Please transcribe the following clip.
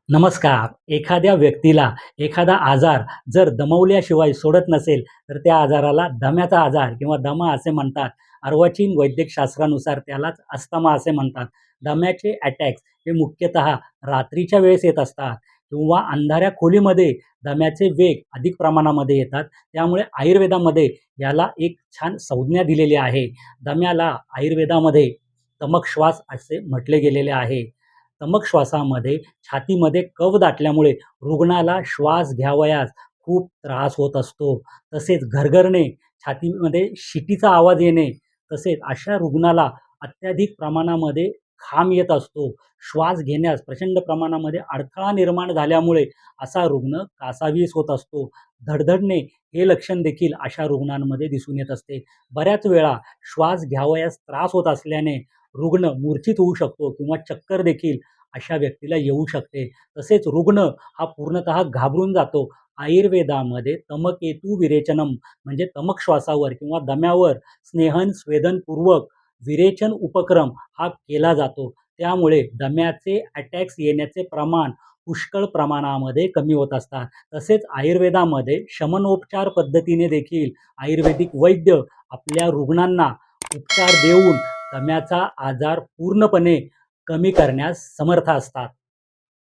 नमस्कार. एखाद्या व्यक्तीला एखादा आजार जर दमवल्याशिवाय सोडत नसेल, तर त्या आजाराला दम्याचा आजार किंवा दमा असे म्हणतात. अर्वाचीन वैद्यकशास्त्रानुसार त्यालाच अस्थमा असे म्हणतात. दम्याचे अटॅक्स हे मुख्यतः रात्रीच्या वेळेस येत असतात किंवा अंधाऱ्या खोलीमध्ये दम्याचे वेग अधिक प्रमाणामध्ये येतात. त्यामुळे आयुर्वेदामध्ये याला एक छान संज्ञा दिलेली आहे. दम्याला आयुर्वेदामध्ये तमक श्वास असे म्हटले गेलेले आहे. तमक श्वासामध्ये छातीमध्ये कफ दाटल्यामुळे रुग्णाला श्वास घ्यावयास खूप त्रास होत असतो. तसेच घरघरणे, छातीमध्ये शिटीचा आवाज येणे, तसेच अशा रुग्णाला अत्याधिक प्रमाणामध्ये घाम येत असतो. श्वास घेण्यास प्रचंड प्रमाणामध्ये अडथळा निर्माण झाल्यामुळे असा रुग्ण कासावीस होत असतो. धडधडणे हे लक्षण देखील अशा रुग्णांमध्ये दिसून येत असते. बऱ्याच वेळा श्वास घ्यावयास त्रास होत असल्याने रुग्ण मूर्छित होऊ शकतो किंवा चक्कर देखील अशा व्यक्तीला येऊ शकते. तसेच रुग्ण हा पूर्णतः घाबरून जातो. आयुर्वेदामध्ये तमकेतू विरेचनम म्हणजे तमक श्वासावर किंवा दम्यावर स्नेहन स्वेदनपूर्वक विरेचन उपक्रम हा केला जातो. त्यामुळे दम्याचे अटॅक्स येण्याचे प्रमाण पुष्कळ प्रमाणामध्ये कमी होत असतात. तसेच आयुर्वेदामध्ये शमनोपचार पद्धतीने देखील आयुर्वेदिक वैद्य आपल्या रुग्णांना उपचार देऊन दम्याचा आजार पूर्णपणे कमी करण्यास समर्थ असतात.